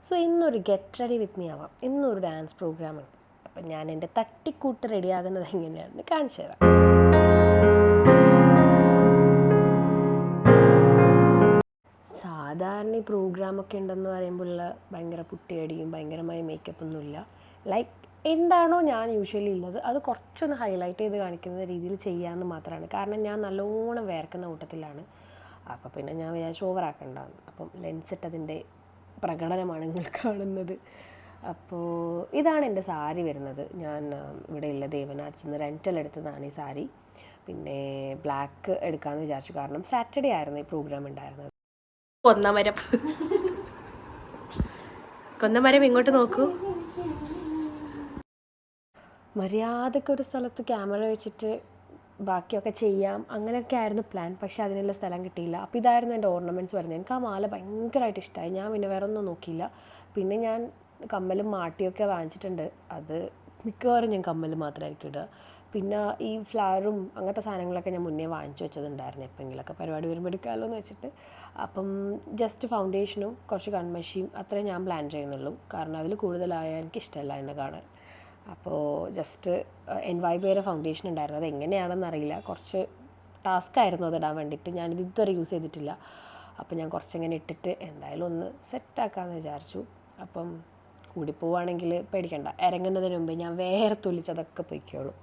So ഇന്നൊരു get ready with me ആവാം. ഇന്നൊരു ഡാൻസ് പ്രോഗ്രാമാണ്. അപ്പം ഞാൻ എൻ്റെ തട്ടിക്കൂട്ട് റെഡിയാകുന്നത് എങ്ങനെയാണെന്ന് കാണിച്ചു തരാം. സാധാരണ ഈ പ്രോഗ്രാമൊക്കെ ഉണ്ടെന്ന് പറയുമ്പോൾ ഭയങ്കര പുട്ടിയടിയും ഭയങ്കരമായ മേക്കപ്പൊന്നുമില്ല. ലൈക്ക് എന്താണോ ഞാൻ യൂഷ്വലി ഉള്ളത് അത് കുറച്ചൊന്ന് ഹൈലൈറ്റ് ചെയ്ത് കാണിക്കുന്ന രീതിയിൽ ചെയ്യാമെന്ന് മാത്രമാണ്. കാരണം ഞാൻ നല്ലോണം വേർക്കുന്ന കൂട്ടത്തിലാണ്. അപ്പോൾ പിന്നെ ഞാൻ വിചാരിച്ചു ഓവറാക്കണ്ടാന്ന്. അപ്പം ലെൻസ് ഇട്ടതിൻ്റെ പ്രകടനമാണ് നിങ്ങൾ കാണുന്നത്. അപ്പോൾ ഇതാണ് എൻ്റെ സാരി വരുന്നത്. ഞാൻ ഇവിടെയുള്ള ദേവനാട്സിൽ നിന്ന് റെൻറ്റൽ എടുത്തതാണ് ഈ സാരി. പിന്നെ ബ്ലാക്ക് എടുക്കാമെന്ന് വിചാരിച്ചു, കാരണം സാറ്റർഡേ ആയിരുന്നു ഈ പ്രോഗ്രാം ഉണ്ടായിരുന്നത്. കൊന്നമരം ഇങ്ങോട്ട് നോക്കൂ. മര്യാദക്കൊരു സ്ഥലത്ത് ക്യാമറ വെച്ചിട്ട് ബാക്കിയൊക്കെ ചെയ്യാം, അങ്ങനെയൊക്കെ ആയിരുന്നു പ്ലാൻ. പക്ഷേ അതിനുള്ള സ്ഥലം കിട്ടിയില്ല. അപ്പോൾ ഇതായിരുന്നു എൻ്റെ ഓർണമെൻറ്റ്സ് വരുന്നത്. എനിക്ക് ആ മാല ഭയങ്കരമായിട്ട് ഇഷ്ടമായി. ഞാൻ പിന്നെ വേറെ ഒന്നും നോക്കിയില്ല. പിന്നെ ഞാൻ കമ്മലും മാട്ടിയൊക്കെ വാങ്ങിച്ചിട്ടുണ്ട്. അത് മിക്കവാറും ഞാൻ കമ്മൽ മാത്രമായിരിക്കും ഇടുക. പിന്നെ ഈ ഫ്ലവറും അങ്ങനത്തെ സാധനങ്ങളൊക്കെ ഞാൻ മുന്നേ വാങ്ങിച്ചു വെച്ചതുണ്ടായിരുന്നു, എപ്പോഴെങ്കിലുമൊക്കെ പരിപാടി വരുമ്പോൾ എടുക്കാമല്ലോ എന്ന് വെച്ചിട്ട്. അപ്പം ജസ്റ്റ് ഫൗണ്ടേഷനും കുറച്ച് കൺമഷിയും അത്രേ ഞാൻ പ്ലാൻ ചെയ്യുന്നുള്ളൂ. കാരണം അതിൽ കൂടുതലായാൽ എനിക്കിഷ്ടമല്ല എന്നെ കാണാൻ. അപ്പോൾ ജസ്റ്റ് NYBയുടെ ഫൗണ്ടേഷൻ ഉണ്ടായിരുന്നു. അത് എങ്ങനെയാണെന്ന് അറിയില്ല, കുറച്ച് ടാസ്ക് ആയിരുന്നു അത് ഇടാൻ വേണ്ടിയിട്ട്. ഞാനിത് ഇതുവരെ യൂസ് ചെയ്തിട്ടില്ല. അപ്പോൾ ഞാൻ കുറച്ചിങ്ങനെ ഇട്ടിട്ട് എന്തായാലും ഒന്ന് സെറ്റാക്കാമെന്ന് വിചാരിച്ചു. അപ്പം കൂടിപ്പോവുകയാണെങ്കിൽ പേടിക്കണ്ട, ഇറങ്ങുന്നതിന് മുമ്പ് ഞാൻ വേർത്തൊലിച്ചതൊക്കെ പൊയ്ക്കോളും.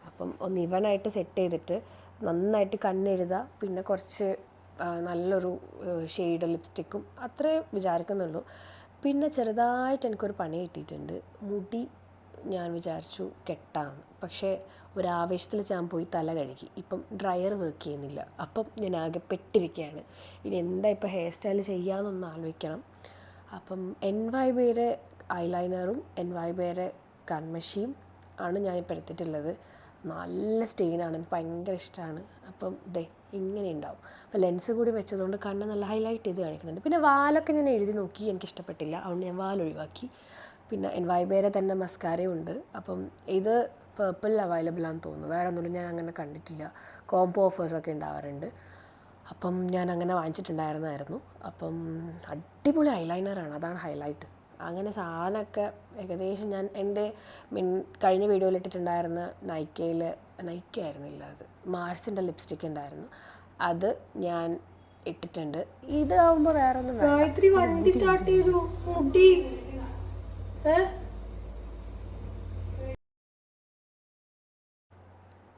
അപ്പം ഒന്ന് ഇവനായിട്ട് സെറ്റ് ചെയ്തിട്ട് നന്നായിട്ട് കണ്ണെഴുതുക, പിന്നെ കുറച്ച് നല്ലൊരു ഷെയ്ഡ് ലിപ്സ്റ്റിക്കും അത്രേ വിചാരിക്കുന്നുള്ളൂ. പിന്നെ ചെറുതായിട്ട് എനിക്കൊരു പണി കിട്ടിയിട്ടുണ്ട്. മുടി ഞാൻ വിചാരിച്ചു കെട്ടാം, പക്ഷേ ഒരാവേശത്തിൽ ഞാൻ പോയി തല കഴുകി. ഇപ്പം ഡ്രയർ വർക്ക് ചെയ്യുന്നില്ല. അപ്പം ഞാൻ ആകെ പെട്ടിരിക്കുകയാണ്. ഇനി എന്താ ഇപ്പോൾ ഹെയർ സ്റ്റൈൽ ചെയ്യാമെന്നൊന്ന് ആലോചിക്കണം. അപ്പം NYBയുടെ ഐലൈനറും NYBയുടെ കൺമഷിയും ആണ് ഞാനിപ്പോൾ എടുത്തിട്ടുള്ളത്. നല്ല സ്റ്റെയിനാണ്, എനിക്ക് ഭയങ്കര ഇഷ്ടമാണ്. അപ്പം ഇങ്ങനെ ഉണ്ടാവും. അപ്പോൾ ലെൻസ് കൂടി വെച്ചതുകൊണ്ട് കണ്ണ് നല്ല ഹൈലൈറ്റ് ചെയ്ത് കാണിക്കുന്നുണ്ട്. പിന്നെ വാലൊക്കെ ഞാൻ എഴുതി നോക്കി, എനിക്കിഷ്ടപ്പെട്ടില്ല. അതുകൊണ്ട് ഞാൻ വാലൊഴിവാക്കി. പിന്നെ NYBയുടെ തന്നെ മസ്കാരയും ഉണ്ട്. അപ്പം ഇത് പേർപ്പിൾ അവൈലബിൾ ആണെന്ന് തോന്നുന്നു. വേറെ ഒന്നുമില്ല, ഞാൻ അങ്ങനെ കണ്ടിട്ടില്ല. കോംബോ ഓഫേഴ്സൊക്കെ ഉണ്ടാവാറുണ്ട്. അപ്പം ഞാൻ അങ്ങനെ വാങ്ങിച്ചിട്ടുണ്ടായിരുന്നു. അപ്പം അടിപൊളി ഐലൈനറാണ്, അതാണ് ഹൈലൈറ്റ്. അങ്ങനെ സാധനമൊക്കെ ഏകദേശം ഞാൻ എൻ്റെ കഴിഞ്ഞ വീഡിയോയിൽ ഇട്ടിട്ടുണ്ടായിരുന്ന നൈക്ക ആയിരുന്നില്ല, അത് മാർസിൻ്റെ ലിപ്സ്റ്റിക്ക് ഉണ്ടായിരുന്നു, അത് ഞാൻ ഇട്ടിട്ടുണ്ട്. ഇതാവുമ്പോൾ വേറെ ഒന്നും ഗായത്രി വണ്ടി സ്റ്റാർട്ട് ചെയ്തു. മുടി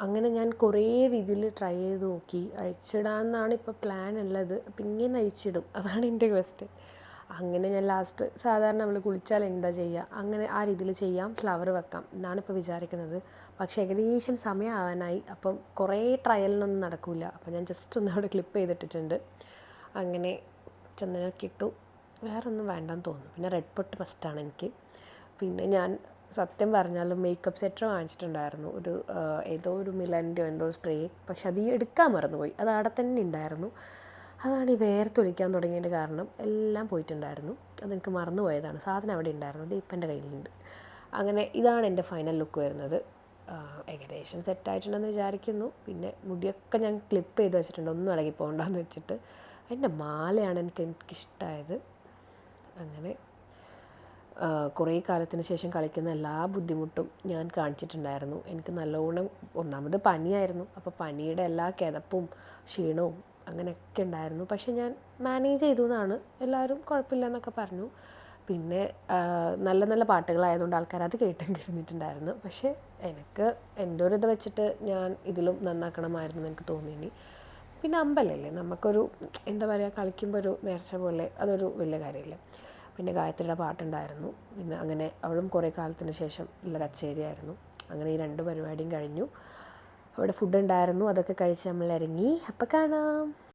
അങ്ങനെ ഞാൻ കുറേ രീതിയിൽ ട്രൈ ചെയ്ത് നോക്കി. അഴിച്ചിടാമെന്നാണ് ഇപ്പോൾ പ്ലാൻ ഉള്ളത്. അപ്പം ഇങ്ങനെ അഴിച്ചിടും, അതാണ് എൻ്റെ ക്വസ്റ്റ്. അങ്ങനെ ഞാൻ ലാസ്റ്റ് സാധാരണ നമ്മൾ കുളിച്ചാൽ എന്താ ചെയ്യുക, അങ്ങനെ ആ രീതിയിൽ ചെയ്യാം, ഫ്ലവർ വെക്കാം എന്നാണ് ഇപ്പോൾ വിചാരിക്കുന്നത്. പക്ഷേ ഏകദേശം സമയമാവാനായി. അപ്പം കുറേ ട്രയലിനൊന്നും നടക്കില്ല. അപ്പം ഞാൻ ജസ്റ്റ് ഒന്ന് അവിടെ ക്ലിപ്പ് ചെയ്തിട്ടിട്ടുണ്ട്. അങ്ങനെ ചന്ദനമൊക്കെ ഇട്ടു. വേറെ ഒന്നും വേണ്ടെന്ന് തോന്നുന്നു. പിന്നെ റെഡ് പൊട്ട് മസ്റ്റാണ് എനിക്ക്. പിന്നെ ഞാൻ സത്യം പറഞ്ഞാലും മേക്കപ്പ് സെറ്റർ വാങ്ങിച്ചിട്ടുണ്ടായിരുന്നു, ഏതോ ഒരു മിലൻ്റെയോ എന്തോ സ്പ്രേ. പക്ഷെ അത് എടുക്കാൻ മറന്നുപോയി. അത് അവിടെ തന്നെ ഉണ്ടായിരുന്നു. അതാണ് ഈ വേർത്തൊലിക്കാൻ തുടങ്ങിയതിൻ്റെ കാരണം. എല്ലാം പോയിട്ടുണ്ടായിരുന്നു. അതെനിക്ക് മറന്നു പോയതാണ്. സാധനം അവിടെ ഉണ്ടായിരുന്നു, അത് ഇപ്പം എൻ്റെ കയ്യിലുണ്ട്. അങ്ങനെ ഇതാണ് എൻ്റെ ഫൈനൽ ലുക്ക് വരുന്നത്. ഏകദേശം സെറ്റായിട്ടുണ്ടെന്ന് വിചാരിക്കുന്നു. പിന്നെ മുടിയൊക്കെ ഞാൻ ക്ലിപ്പ് ചെയ്ത് വെച്ചിട്ടുണ്ട്, ഒന്നും ഇളകി പോകണ്ടെന്ന് വെച്ചിട്ട്. എൻ്റെ മാലയാണ് എനിക്കിഷ്ടമായത്. അങ്ങനെ കുറേ കാലത്തിന് ശേഷം കളിക്കുന്ന എല്ലാ ബുദ്ധിമുട്ടും ഞാൻ കാണിച്ചിട്ടുണ്ടായിരുന്നു. എനിക്ക് നല്ലോണം ഒന്നാമത് പനിയായിരുന്നു. അപ്പോൾ പനിയുടെ എല്ലാ കിതപ്പും ക്ഷീണവും അങ്ങനെയൊക്കെ ഉണ്ടായിരുന്നു. പക്ഷെ ഞാൻ മാനേജ് ചെയ്തു എന്നാണ് എല്ലാവരും കുഴപ്പമില്ല എന്നൊക്കെ പറഞ്ഞു. പിന്നെ നല്ല നല്ല പാട്ടുകളായതുകൊണ്ട് ആൾക്കാർ അത് കേട്ടിരുന്നിട്ടുണ്ടായിരുന്നു. പക്ഷേ എനിക്ക് എൻ്റെ ഒരു ഇത് വെച്ചിട്ട് ഞാൻ ഇതിലും നന്നാക്കണമായിരുന്നു എനിക്ക് തോന്നി. പിന്നെ അമ്പലമല്ലേ, നമുക്കൊരു എന്താ പറയുക, കളിക്കുമ്പോൾ ഒരു നേർച്ച പോലെ, അതൊരു വലിയ കാര്യമില്ല. പിന്നെ ഗായത്രിയുടെ പാട്ടുണ്ടായിരുന്നു. പിന്നെ അങ്ങനെ അവളും കുറേ കാലത്തിന് ശേഷം ഉള്ള കച്ചേരിയായിരുന്നു. അങ്ങനെ ഈ 2 പരിപാടിയും കഴിഞ്ഞു. അവിടെ ഫുഡ് ഉണ്ടായിരുന്നു, അതൊക്കെ കഴിച്ച് നമ്മൾ ഇറങ്ങി. അപ്പം കാണാം.